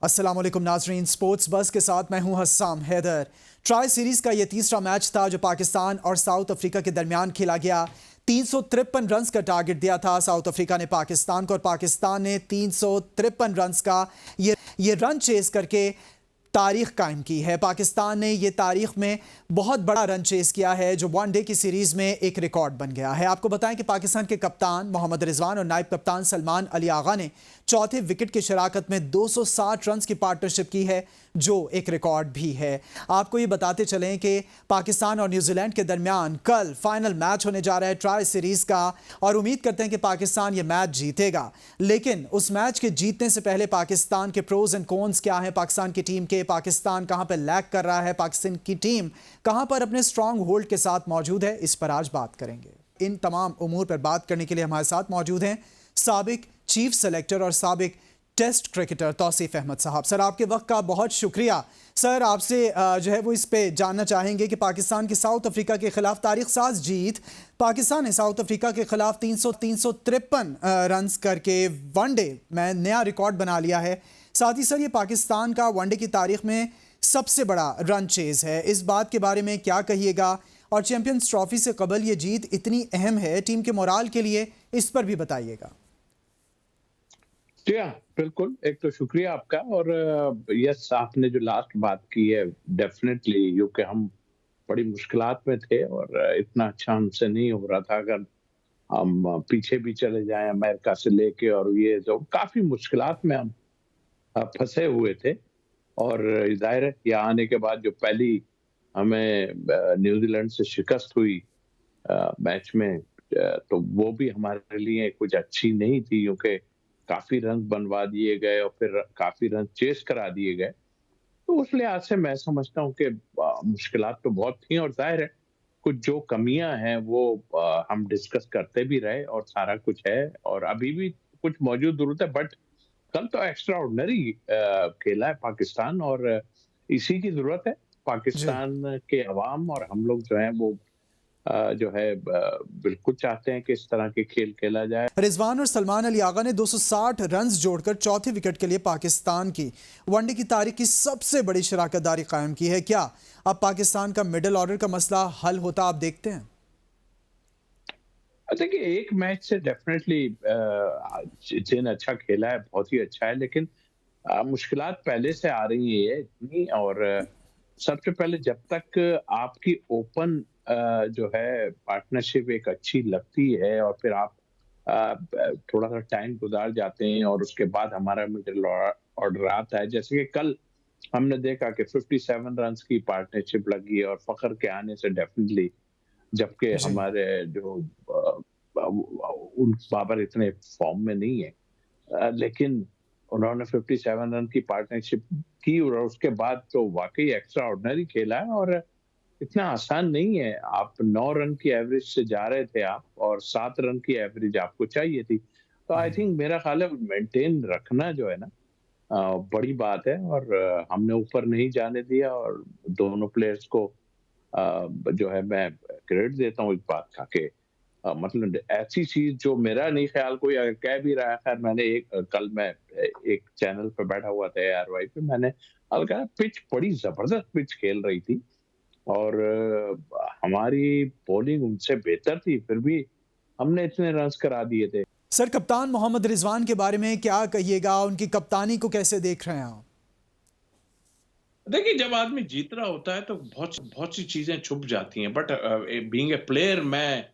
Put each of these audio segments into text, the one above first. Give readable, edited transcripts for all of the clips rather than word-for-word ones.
अस्सलाम वालेकुम नाजरीन, स्पोर्ट्स बस के साथ मैं हूं हस्साम हैदर। ट्राई सीरीज का यह तीसरा मैच था जो पाकिस्तान और साउथ अफ्रीका के दरमियान खेला गया। 353 रन का टारगेट दिया था साउथ अफ्रीका ने पाकिस्तान को, और पाकिस्तान ने 353 रन का ये रन चेस करके तारीख कायम की है। पाकिस्तान ने ये तारीख में बहुत बड़ा रन चेस किया है जो वनडे की सीरीज में एक रिकॉर्ड बन गया है। आपको बताएं कि पाकिस्तान के कप्तान मोहम्मद रिजवान और नायब कप्तान सलमान अली आगा ने चौथे विकेट की शराकत में 260 रन की पार्टनरशिप की है जो एक रिकॉर्ड भी है। आपको ये बताते चलें कि पाकिस्तान और न्यूजीलैंड के दरमियान कल फाइनल मैच होने जा रहा है ट्राई सीरीज का, और उम्मीद करते हैं कि पाकिस्तान ये मैच जीतेगा। लेकिन उस मैच के जीतने से पहले पाकिस्तान के प्रोज एंड कॉन्स क्या हैं पाकिस्तान की टीम के, पाकिस्तान कहां पर लैग कर रहा है, पाकिस्तान की टीम कहां पर अपने स्ट्रांग होल्ड के साथ मौजूद है, इस पर आज बात करेंगे। इन तमाम उमूर पर बात करने के लिए हमारे साथ मौजूद हैं साबिक चीफ सेलेक्टर और साबिक टेस्ट क्रिकेटर तौसीफ अहमद साहब। सर, आपके वक्त का बहुत शुक्रिया। सर, आपसे जो है वो इस पे जानना चाहेंगे कि पाकिस्तान की साउथ अफ्रीका के खिलाफ तारीख साज जीत, पाकिस्तान ने साउथ अफ्रीका के खिलाफ 353 रन करके वनडे में नया रिकॉर्ड बना लिया है। साथ ही सर, ये पाकिस्तान का वनडे की तारीख में सबसे बड़ा रन चेज है। इस बात के बारे में क्या कहिएगा, और चैंपियंस ट्रॉफी से कबल ये जीत इतनी अहम है टीम के मोराल के लिए, इस पर भी बताइएगा। जी हाँ, बिल्कुल। एक तो शुक्रिया आपका, और यस, आपने जो लास्ट बात की है, डेफिनेटली क्योंकि हम बड़ी मुश्किलात में थे और इतना अच्छा हमसे नहीं हो रहा था। अगर हम पीछे भी चले जाएं अमेरिका से लेके, और ये जो काफी मुश्किलात में हम फंसे हुए थे, और जाहिर है यहाँ आने के बाद जो पहली हमें न्यूजीलैंड से शिकस्त हुई मैच में, तो वो भी हमारे लिए कुछ अच्छी नहीं थी क्योंकि काफी रन बनवा दिए गए और फिर काफी रन चेस करा दिए गए। तो उस लिहाज से मैं समझता हूँ कि मुश्किलात तो बहुत थी, और जाहिर है कुछ जो कमियां हैं वो हम डिस्कस करते भी रहे, और सारा कुछ है और अभी भी कुछ मौजूद जरूरत है। बट कल तो एक्स्ट्रा ऑर्डिनरी खेला है पाकिस्तान, और इसी की जरूरत है। जी, पाकिस्तान के अवाम और हम लोग जो हैं वो जो है बिल्कुल चाहते हैं कि इस तरह के खेल खेला जाए। रिजवान और सलमान अली आगा ने 260 रन जोड़कर चौथे विकेट के लिए पाकिस्तान की वनडे की तारीख की सबसे बड़ी शराकतदारी कायम की है। क्या अब पाकिस्तान का मिडिल ऑर्डर का मसला हल होता आप देखते हैं? देखिए, एक मैच से डेफिनेटली चीन अच्छा खेला है, बहुत ही अच्छा है, लेकिन मुश्किलात पहले से आ रही है इतनी। और सबसे पहले जब तक आपकी ओपन जो है पार्टनरशिप एक अच्छी लगती है, और फिर आप थोड़ा सा टाइम गुजार जाते हैं, और उसके बाद हमारा मिडिल ऑर्डर आता है। जैसे कि कल हमने देखा कि 57 रन की पार्टनरशिप लगी, और फखर के आने से डेफिनेटली, जबकि जी, हमारे जो उन बाबर इतने फॉर्म में नहीं है, लेकिन उन्होंने 57 रन की पार्टनरशिप की, और उसके बाद तो वाकई एक्स्ट्रा ऑर्डिनरी खेला है। और इतना आसान नहीं है। आप 9 रन की एवरेज से जा रहे थे आप, और 7 रन की एवरेज आपको चाहिए थी। तो आई थिंक मेरा ख्याल है मेंटेन रखना जो है ना, बड़ी बात है, और हमने ऊपर नहीं जाने दिया, और दोनों प्लेयर्स को जो है मैं क्रेडिट देता हूँ इस बात का कि मतलब ऐसी चीज जो मेरा नहीं ख्याल कोई अगर कह भी रहा है। खैर, मैंने कल मैं एक चैनल पे बैठा हुआ था ARY पे, मैंने हल्का पिच, बड़ी जबरदस्त पिच खेल रही थी, और हमारी बॉलिंग उनसे बेहतर थी, फिर भी हमने इतने रन्स करा दिए थे। सर, कप्तान मोहम्मद रिजवान के बारे में क्या कहिएगा, उनकी कप्तानी को कैसे देख रहे हैं आप? देखिए, जब आदमी जीत रहा होता है तो बहुत बहुत सी चीजें छुप जाती हैं, बट बीइंग ए प्लेयर मैं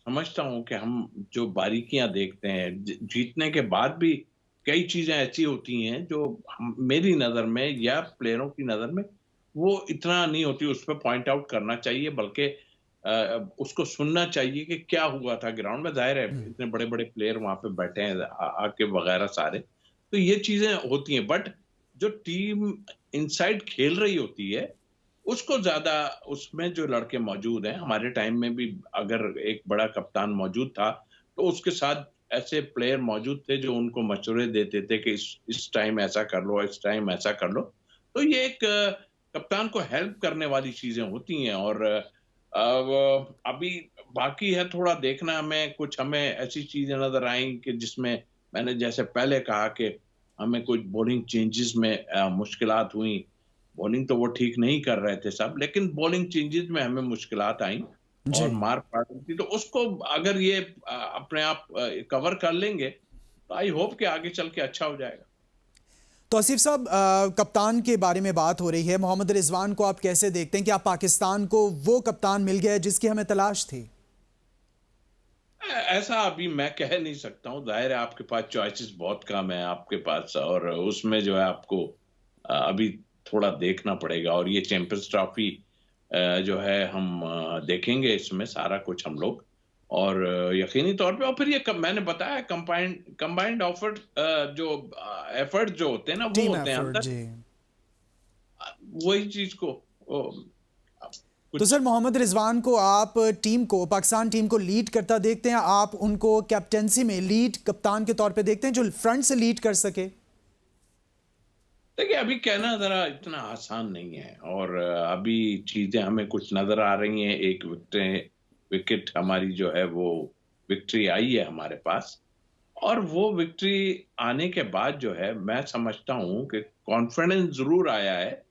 समझता हूँ कि हम जो बारीकियां देखते हैं, जीतने के बाद भी कई चीजें ऐसी होती हैं जो मेरी नजर में या प्लेयरों की नजर में वो इतना नहीं होती, उस पर पॉइंट आउट करना चाहिए, बल्कि उसको सुनना चाहिए कि क्या हुआ था ग्राउंड में। जाहिर है इतने बड़े बड़े प्लेयर वहां पे बैठे हैं आके वगैरह सारे, तो ये चीजें होती हैं, बट जो टीम इनसाइड खेल रही होती है उसको ज्यादा, उसमें जो लड़के मौजूद हैं, हमारे टाइम में भी अगर एक बड़ा कप्तान मौजूद था तो उसके साथ ऐसे प्लेयर मौजूद थे जो उनको मशवरे देते थे कि इस टाइम ऐसा कर लो, इस टाइम ऐसा कर लो। तो ये एक कप्तान को हेल्प करने वाली चीजें होती हैं। और अभी बाकी है थोड़ा देखना, हमें कुछ हमें ऐसी चीजें नजर आई कि जिसमें मैंने जैसे पहले कहा कि हमें कुछ बॉलिंग चेंजेस में मुश्किलात हुई। बॉलिंग तो वो ठीक नहीं कर रहे थे सब, लेकिन बॉलिंग चेंजेस में हमें मुश्किलात आई जी। और मार पड़ रही थी। तो उसको अगर ये अपने आप कवर कर लेंगे तो आई होप कि आगे चल के अच्छा हो जाएगा। तौसीफ साहब, कप्तान के बारे में बात हो रही है। मोहम्मद रिजवान को आप कैसे देखते हैं कि आप पाकिस्तान को वो कप्तान मिल गया जिसकी हमें तलाश थी? ऐसा अभी मैं कह नहीं सकता हूँ। जाहिर है आपके पास चॉइसेस बहुत कम है आपके पास, और उसमें जो है आपको अभी थोड़ा देखना पड़ेगा। और ये चैंपियंस ट्रॉफी जो है हम देखेंगे इसमें सारा कुछ हम लोग, और यकीनी तौर पे। और फिर ये मैंने बताया कंबाइंड ऑफर्ट जो एफर्ट जो होते हैं ना वो टीम होते हैं एफर्ट, अंदर, जी। वही चीज को तो कुछ। सर, मोहम्मद रिजवान को आप पाकिस्तान टीम को लीड करता देखते हैं? आप उनको कैप्टेंसी में लीड कप्तान के तौर पे देखते हैं जो फ्रंट से लीड कर सके? देखिए, अभी कहना जरा इतना आसान नहीं है, और अभी चीजें हमें कुछ नजर आ रही हैं। एक विकेट हमारी जो है वो विक्ट्री आई है हमारे पास, और वो विक्ट्री आने के बाद जो है मैं समझता हूं कि कॉन्फिडेंस जरूर आया है।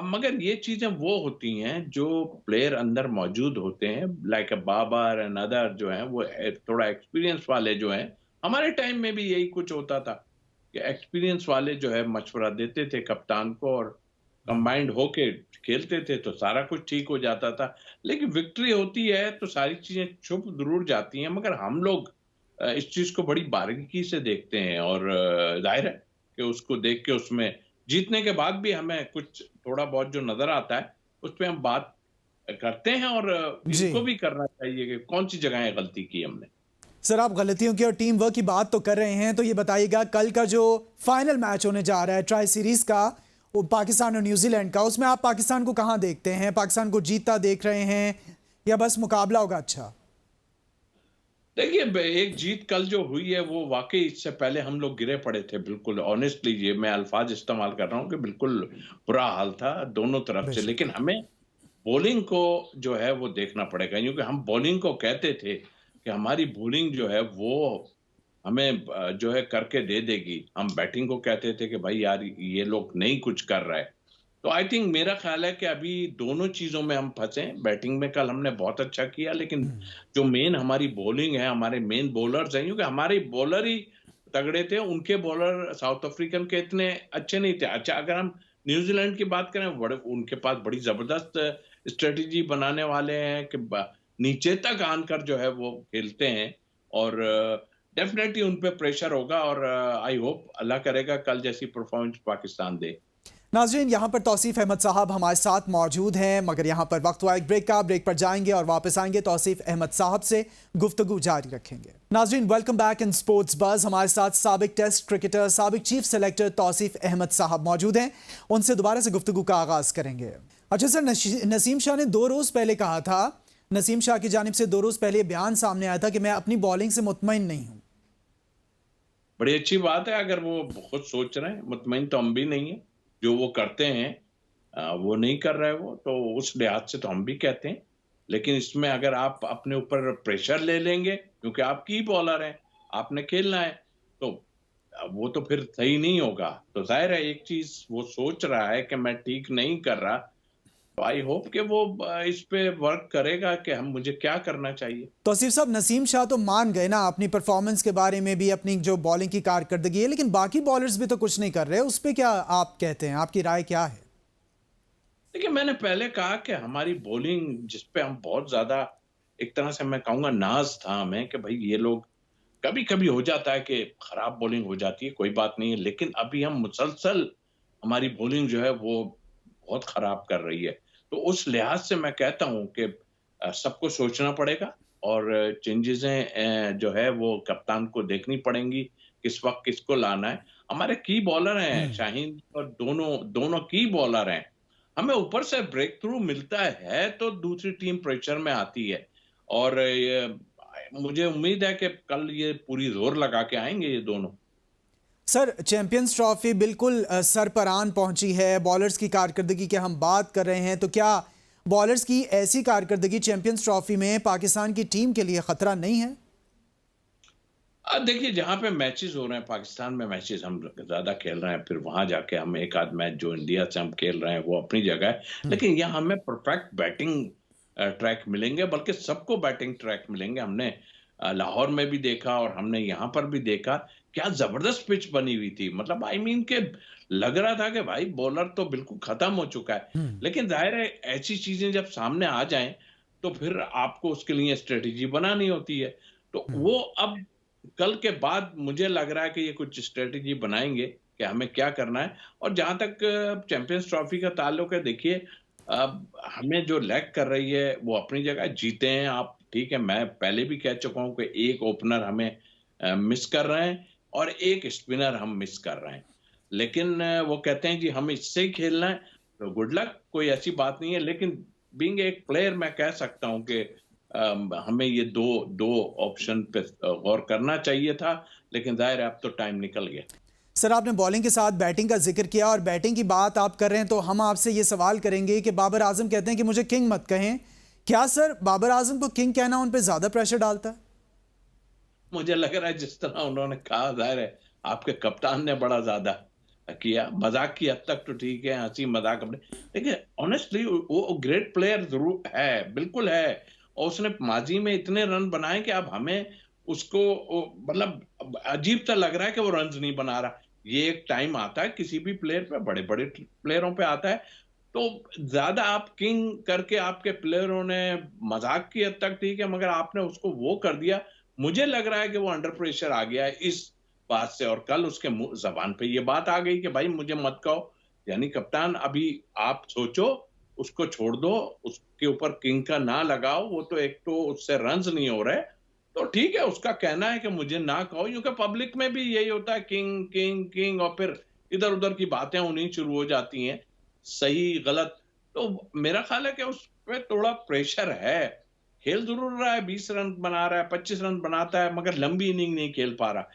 मगर ये चीजें वो होती हैं जो प्लेयर अंदर मौजूद होते हैं, लाइक बाबर एंड अदर जो हैं वो थोड़ा एक्सपीरियंस वाले जो हैं। हमारे टाइम में भी यही कुछ होता था कि एक्सपीरियंस वाले जो है मशवरा देते थे कप्तान को, और कंबाइंड होके खेलते थे तो सारा कुछ ठीक हो जाता था। लेकिन विक्ट्री होती है तो सारी चीजें छुप जरूर जाती हैं, मगर हम लोग इस चीज को बड़ी बारीकी से देखते हैं, और जाहिर है कि उसको देख के उसमें जीतने के बाद भी हमें कुछ थोड़ा बहुत जो नजर आता है उस पे हम बात करते हैं, और जी। इनको भी करना चाहिए कि कौन सी जगह गलती की हमने। सर, आप गलतियों की और टीम वर्क की बात तो कर रहे हैं, तो ये बताइएगा कल का जो फाइनल मैच होने जा रहा है ट्राई सीरीज का, वो पाकिस्तान और न्यूजीलैंड का, उसमें आप पाकिस्तान को कहां देखते हैं? पाकिस्तान को जीतता देख रहे हैं या बस मुकाबला होगा अच्छा? देखिए, एक जीत कल जो हुई है वो वाकई इससे पहले हम लोग गिरे पड़े थे। बिल्कुल ऑनेस्टली ये मैं अल्फाज इस्तेमाल कर रहा हूँ कि बिल्कुल बुरा हाल था दोनों तरफ से। बेशक। लेकिन हमें बॉलिंग को जो है वो देखना पड़ेगा, क्योंकि हम बॉलिंग को कहते थे कि हमारी बॉलिंग जो है वो हमें जो है करके दे देगी। हम बैटिंग को कहते थे कि भाई यार ये लोग नहीं कुछ कर रहा है। तो आई थिंक मेरा ख्याल है कि अभी दोनों चीजों में हम फंसे। बैटिंग में कल हमने बहुत अच्छा किया, लेकिन जो मेन हमारी बॉलिंग है, हमारे मेन बॉलर्स हैं, क्योंकि हमारे बॉलर ही तगड़े थे। उनके बॉलर साउथ अफ्रीकन के इतने अच्छे नहीं थे। अच्छा, अगर हम न्यूजीलैंड की बात करें, बड़े उनके पास बड़ी जबरदस्त स्ट्रेटेजी बनाने वाले हैं कि नीचे तक आकर जो है वो खेलते हैं, और डेफिनेटली उन पे प्रेशर होगा, और आई होप अल्लाह करेगा कल जैसी परफॉर्मेंस पाकिस्तान दे। नाजरीन, यहाँ पर तौसीफ अहमद साहब हमारे साथ मौजूद हैं, मगर यहाँ पर वक्त हुआ एक ब्रेक का। ब्रेक पर जाएंगे और वापस आएंगे तौसीफ अहमद साहब से गुफ्तगू जारी रखेंगे। नाजरीन, welcome back in sports buzz. हमारे साथ साबिक टेस्ट क्रिकेटर, साबिक चीफ सेलेक्टर तौसीफ अहमद साहब मौजूद हैं। उनसे दोबारा से गुफ्तगू का आगाज करेंगे। अच्छा सर, नसीम शाह ने 2 रोज पहले कहा था, नसीम शाह की जानिब से 2 रोज पहले बयान सामने आया था कि मैं अपनी बॉलिंग से मुतमईन नहीं हूँ। बड़ी अच्छी बात है अगर वो खुद सोच रहे हैं। मुतमईन तो हम भी नहीं है, जो वो करते हैं वो नहीं कर रहे वो, तो उस लिहाज से तो हम भी कहते हैं। लेकिन इसमें अगर आप अपने ऊपर प्रेशर ले लेंगे, क्योंकि आप की बॉलर हैं, आपने खेलना है, तो वो तो फिर सही नहीं होगा। तो जाहिर है एक चीज वो सोच रहा है कि मैं ठीक नहीं कर रहा, तो आई होप कि वो इस पे वर्क करेगा कि हम मुझे क्या करना चाहिए। तौसीफ साहब, नसीम शाह तो मान गए ना अपनी परफॉर्मेंस के बारे में भी, अपनी जो बॉलिंग की कारकर्दगी है, लेकिन बाकी बॉलर्स भी तो कुछ नहीं कर रहे। उस पर क्या आप कहते हैं, आपकी राय क्या है? देखिए, मैंने पहले कहा कि हमारी बॉलिंग जिस पे हम बहुत ज्यादा, एक तरह से मैं कहूंगा नाज था हमें कि भाई ये लोग, कभी कभी हो जाता है कि खराब बॉलिंग हो जाती है, कोई बात नहीं है, लेकिन अभी हम मुसलसल हमारी बॉलिंग जो है वो बहुत खराब कर रही है। तो उस लिहाज से मैं कहता हूं कि सबको सोचना पड़ेगा, और चेंजेस जो है वो कप्तान को देखनी पड़ेंगी, किस वक्त किसको लाना है। हमारे की बॉलर हैं शाहीन, और दोनों दोनों की बॉलर हैं। हमें ऊपर से ब्रेक थ्रू मिलता है तो दूसरी टीम प्रेशर में आती है, और मुझे उम्मीद है कि कल ये पूरी जोर लगा के आएंगे ये दोनों। सर, चैंपियंस ट्रॉफी बिल्कुल सर पर आन पहुंची है। बॉलर्स की कारकर्दगी की हम बात कर रहे हैं, तो क्या बॉलर्स की ऐसी कारकर्दगी चैंपियंस ट्रॉफी में पाकिस्तान की टीम के लिए खतरा नहीं है? देखिए जहाँ पे मैचेस हो रहे हैं, पाकिस्तान में मैचेस हम ज्यादा खेल रहे हैं, फिर वहां जाके हम एक आध मैच जो इंडिया से हम खेल रहे हैं वो अपनी जगह है, लेकिन यहाँ हमें परफेक्ट बैटिंग ट्रैक मिलेंगे, बल्कि सबको बैटिंग ट्रैक मिलेंगे। हमने लाहौर में भी देखा और हमने यहाँ पर भी देखा, क्या जबरदस्त पिच बनी हुई थी। मतलब आई मीन के लग रहा था कि भाई बॉलर तो बिल्कुल खत्म हो चुका है, लेकिन जाहिर है ऐसी चीजें जब सामने आ जाएं तो फिर आपको उसके लिए स्ट्रेटेजी बनानी होती है। तो वो अब कल के बाद मुझे लग रहा है कि ये कुछ स्ट्रेटेजी बनाएंगे कि हमें क्या करना है। और जहां तक चैंपियंस ट्रॉफी का ताल्लुक है, देखिए अब हमें जो लैग कर रही है वो अपनी जगह जीते हैं आप, ठीक है। मैं पहले भी कह चुका हूं कि एक ओपनर हमें मिस कर रहे हैं और एक स्पिनर हम मिस कर रहे हैं, लेकिन वो कहते हैं जी हम इससे ही खेलना है, तो गुड लक, कोई ऐसी बात नहीं है। लेकिन बीइंग एक प्लेयर मैं कह सकता हूं कि हमें ये दो दो ऑप्शन पे गौर करना चाहिए था, लेकिन जाहिर है अब तो टाइम निकल गया। सर, आपने बॉलिंग के साथ बैटिंग का जिक्र किया और बैटिंग की बात आप कर रहे हैं, तो हम आपसे ये सवाल करेंगे कि बाबर आजम कहते हैं कि मुझे किंग मत कहें। क्या सर बाबर आजम को किंग कहना उन पे ज्यादा प्रेशर डालता है? मुझे लग रहा है जिस तरह उन्होंने कहा, जाहिर है आपके कप्तान ने बड़ा ज्यादा किया। मजाक की हद तक तो ठीक है, हंसी मजाक अपने, लेकिन ऑनेस्टली वो ग्रेट प्लेयर जरूर है, बिल्कुल है। और उसने माजी में इतने रन बनाए कि अब हमें उसको मतलब अजीब सा लग रहा है कि वो रन नहीं बना रहा। ये एक टाइम आता है किसी भी प्लेयर पे, बड़े बड़े प्लेयरों पे आता है। तो ज्यादा आप किंग करके आपके प्लेयरों ने, मजाक की हद तक ठीक है, मगर आपने उसको वो कर दिया। मुझे लग रहा है कि वो अंडर प्रेशर आ गया है इस बात से, और कल उसके जबान पे ये बात आ गई कि भाई मुझे मत कहो। यानी कप्तान अभी आप सोचो, उसको छोड़ दो, उसके ऊपर किंग का ना लगाओ। वो तो एक तो उससे रन्स नहीं हो रहे, तो ठीक है उसका कहना है कि मुझे ना कहो, क्योंकि पब्लिक में भी यही होता है, किंग किंग किंग, और फिर इधर उधर की बातें होनी शुरू हो जाती हैं, सही गलत। तो मेरा ख्याल है कि उस पे थोड़ा प्रेशर है। खेल जरूर रहा है, 20 रन बना रहा है, 25 रन बनाता है, मगर लंबी इनिंग नहीं खेल पा रहा।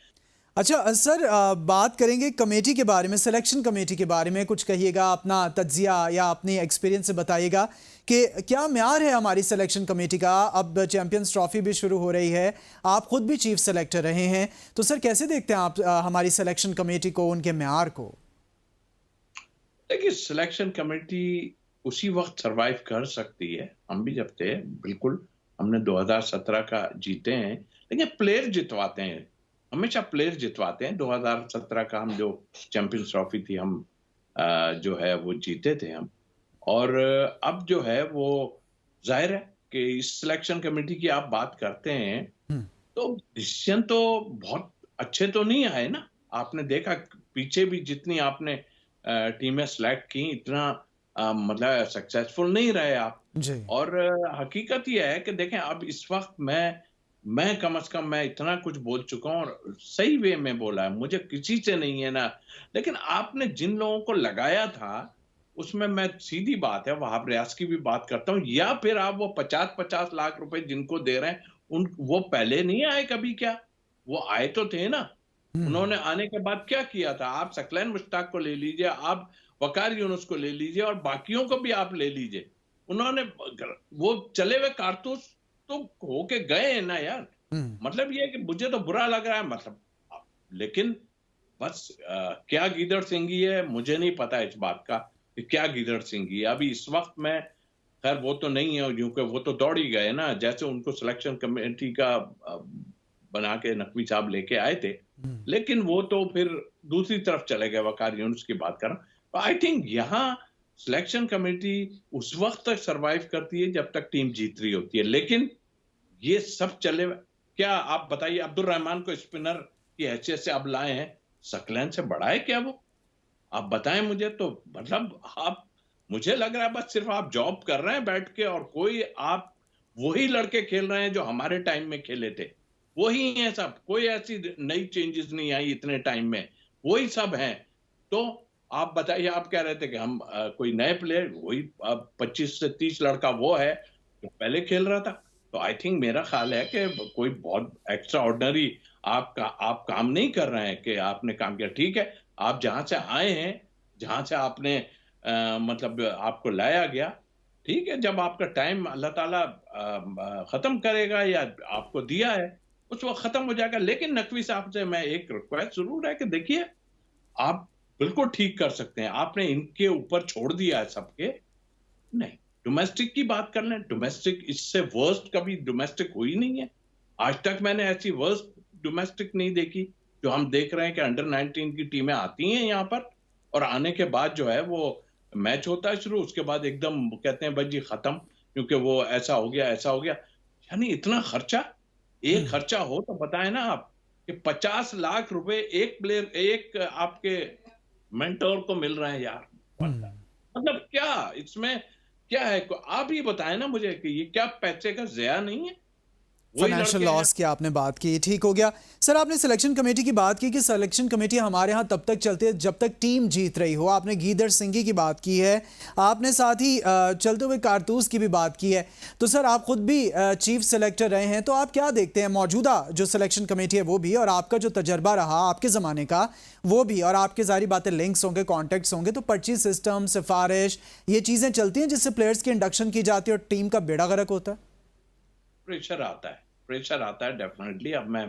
अच्छा सर, बात करेंगे कमेटी के बारे में, सिलेक्शन कमेटी के बारे में कुछ कहिएगा, अपना तज्जिया या अपने एक्सपीरियंस से बताइएगा कि क्या म्यार है हमारी सिलेक्शन कमेटी का। अब चैंपियंस ट्रॉफी भी शुरू हो रही है, आप खुद भी चीफ सेलेक्टर रहे हैं, तो सर कैसे देखते हैं आप हमारी सिलेक्शन कमेटी को, उनके म्यार को? देखिए सिलेक्शन कमेटी उसी वक्त सरवाइव कर सकती है, हम भी जब थे बिल्कुल, हमने 2017 का जीते हैं, लेकिन प्लेयर जितवाते हैं, हमेशा प्लेयर जितवाते हैं। 2017 का हम जो चैंपियंस ट्रॉफी थी, हम जो है वो जीते थे हम। और अब जो है वो जाहिर है कि इस सिलेक्शन कमेटी की आप बात करते हैं, तो डिसीजन तो बहुत अच्छे तो नहीं आए ना। आपने देखा पीछे भी जितनी आपने टीमें सेलेक्ट की, इतना मतलब सक्सेसफुल नहीं रहे आप। जी। और हकीकत यह है कि देखें अब इस वक्त मैं कम से कम मैं इतना कुछ बोल चुका हूँ और सही वे में बोला है, मुझे किसी से नहीं है ना। लेकिन आपने जिन लोगों को लगाया था उसमें, मैं सीधी बात है वहाब रियाज की भी बात करता हूँ, या फिर आप वो 50-50 लाख रुपए जिनको दे रहे हैं, उन वो पहले नहीं आए कभी क्या? वो आए तो थे ना। उन्होंने आने के बाद क्या किया था? आप सकलैन मुश्ताक को ले लीजिए, आप वकार यूनुस को ले लीजिए और बाकियों को भी आप ले लीजिए। उन्होंने वो चले हुए कारतूस तो होके गए हैं ना यार। मतलब ये है कि मुझे तो बुरा लग रहा है, मतलब लेकिन बस क्या गीदड़ सिंगी है, मुझे नहीं पता इस बात का कि क्या गीदड़ सिंगी है। अभी इस वक्त में खैर वो तो नहीं है, क्योंकि वो तो दौड़ ही गए ना, जैसे उनको सिलेक्शन कमेटी का बना के नकवी साहब लेके आए थे, लेकिन वो तो फिर दूसरी तरफ चले गए। वकार यूनुस की बात कर रहा हूं। आई थिंक यहाँ सिलेक्शन कमेटी उस वक्त तक सरवाइव करती है जब तक टीम जीत रही होती है, लेकिन ये सब चले। क्या आप बताइए, अब्दुल रहमान को स्पिनर की हैसियत से अब लाए हैं, सकलैन से बड़ा है क्या वो? आप बताएं मुझे। तो मतलब आप, मुझे लग रहा है बस सिर्फ आप जॉब कर रहे हैं बैठ के, और कोई आप वही लड़के खेल रहे हैं जो हमारे टाइम में खेले थे, वही हैं सब, कोई ऐसी नई चेंजेस नहीं आई इतने टाइम में, वही सब हैं। तो आप बताइए, आप कह रहे थे कि हम कोई नए प्लेयर, वही 25 से 30 लड़का वो है जो पहले खेल रहा था। तो आई थिंक मेरा ख्याल है कि कोई बहुत एक्स्ट्रा ऑर्डिनरी आप काम नहीं कर रहे हैं कि आपने काम किया। ठीक है, आप जहां से आए हैं, जहां से आपने मतलब आपको लाया गया, ठीक है, जब आपका टाइम अल्लाह ताला खत्म करेगा या आपको दिया है, उस वक्त खत्म हो जाएगा। लेकिन नकवी साहब से मैं एक रिक्वेस्ट जरूर है कि देखिए, आप बिल्कुल ठीक कर सकते हैं, आपने इनके ऊपर छोड़ दिया है सबके, नहीं, डोमेस्टिक की बात कर लें। डोमेस्टिक इससे वर्स्ट कभी डोमेस्टिक हुई नहीं है। आज तक मैंने ऐसी वर्स्ट डोमेस्टिक नहीं देखी जो हम देख रहे हैं कि अंडर 19 की टीमें आती हैं यहाँ पर, और आने के बाद जो है वो मैच होता है शुरू, उसके बाद एकदम कहते हैं भाई जी खत्म, क्योंकि वो ऐसा हो गया, ऐसा हो गया। यानी इतना खर्चा, एक खर्चा हो तो बताएं ना आप, कि 50 लाख रुपए एक प्लेयर, एक आपके मेंटोर को मिल रहे हैं यार। मतलब क्या इसमें क्या है? आप ही बताएं ना मुझे कि ये क्या पैसे का ज़या नहीं है? वही फाइनेंशियल लड़के हैं। लॉस की आपने बात की, ठीक हो गया। सर आपने सिलेक्शन कमेटी की बात की कि सिलेक्शन कमेटी हमारे यहाँ तब तक चलती है जब तक टीम जीत रही हो। आपने गीदड़ सिंघी की बात की है, आपने साथ ही चलते हुए कारतूस की भी बात की है। तो सर आप खुद भी चीफ सिलेक्टर रहे हैं, तो आप क्या देखते हैं मौजूदा जो सिलेक्शन कमेटी है वो भी, और आपका जो तजर्बा रहा आपके ज़माने का वो भी, और आपके जारी बातें लिंक्स होंगे, कॉन्टैक्ट्स होंगे, तो पर्ची सिस्टम, सिफारिश, ये चीज़ें चलती हैं जिससे प्लेयर्स की इंडक्शन की जाती है और टीम का बेड़ा गर्क होता है? प्रेशर आता है डेफिनेटली। अब मैं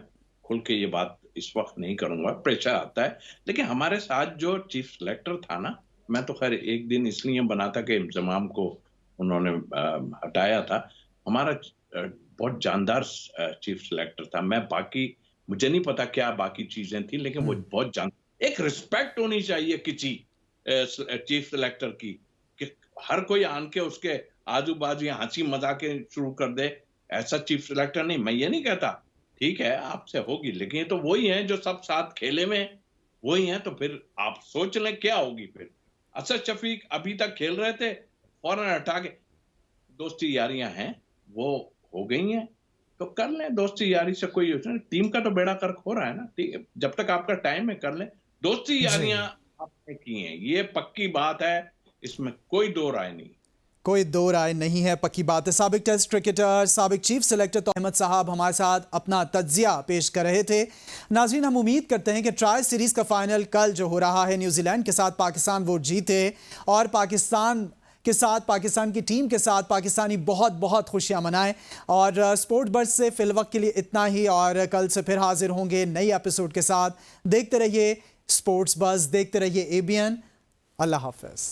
खुल के ये बात इस वक्त नहीं करूंगा, प्रेशर आता है। लेकिन हमारे साथ जो चीफ सिलेक्टर था ना, मैं तो खैर एक दिन इसलिए बना था कि इंजमाम को उन्होंने हटाया था। हमारा बहुत जानदार चीफ सिलेक्टर था। मैं बाकी मुझे नहीं पता क्या बाकी चीजें थी, लेकिन वो बहुत जान, एक रिस्पेक्ट होनी चाहिए किसी चीफ सिलेक्टर की, कि हर कोई आन के उसके आजू बाजू हंसी मजाक शुरू कर दे। ऐसा चीफ सिलेक्टर नहीं। मैं ये नहीं कहता, ठीक है आपसे होगी, लेकिन ये तो वही है जो सब साथ खेले में वही है, तो फिर आप सोच लें क्या होगी फिर। असद शफीक अभी तक खेल रहे थे, फौरन हटा के, दोस्ती यारियां हैं वो हो गई हैं, तो कर लें दोस्ती यारी से, कोई टीम का तो बेड़ा गर्क हो रहा है ना। ठीक है, जब तक आपका टाइम है कर लें। दोस्ती यारियां आपने की हैं, ये पक्की बात है, इसमें कोई दो राय नहीं। कोई दो राय नहीं है, पक्की बात है। साबिक टेस्ट क्रिकेटर, साबिक चीफ सिलेक्टर तो अहमद साहब हमारे साथ अपना तज्जिया पेश कर रहे थे। नाज़रीन, हम उम्मीद करते हैं कि ट्राई सीरीज का फाइनल कल जो हो रहा है न्यूजीलैंड के साथ, पाकिस्तान वो जीते और पाकिस्तान के साथ, पाकिस्तान की टीम के साथ पाकिस्तानी बहुत बहुत खुशियां मनाएं। और स्पोर्ट्स बज़ से फिलवक्त के लिए इतना ही, और कल से फिर हाजिर होंगे नई एपिसोड के साथ। देखते रहिए स्पोर्ट्स बज़, देखते रहिए ABN। अल्लाह हाफ़िज़।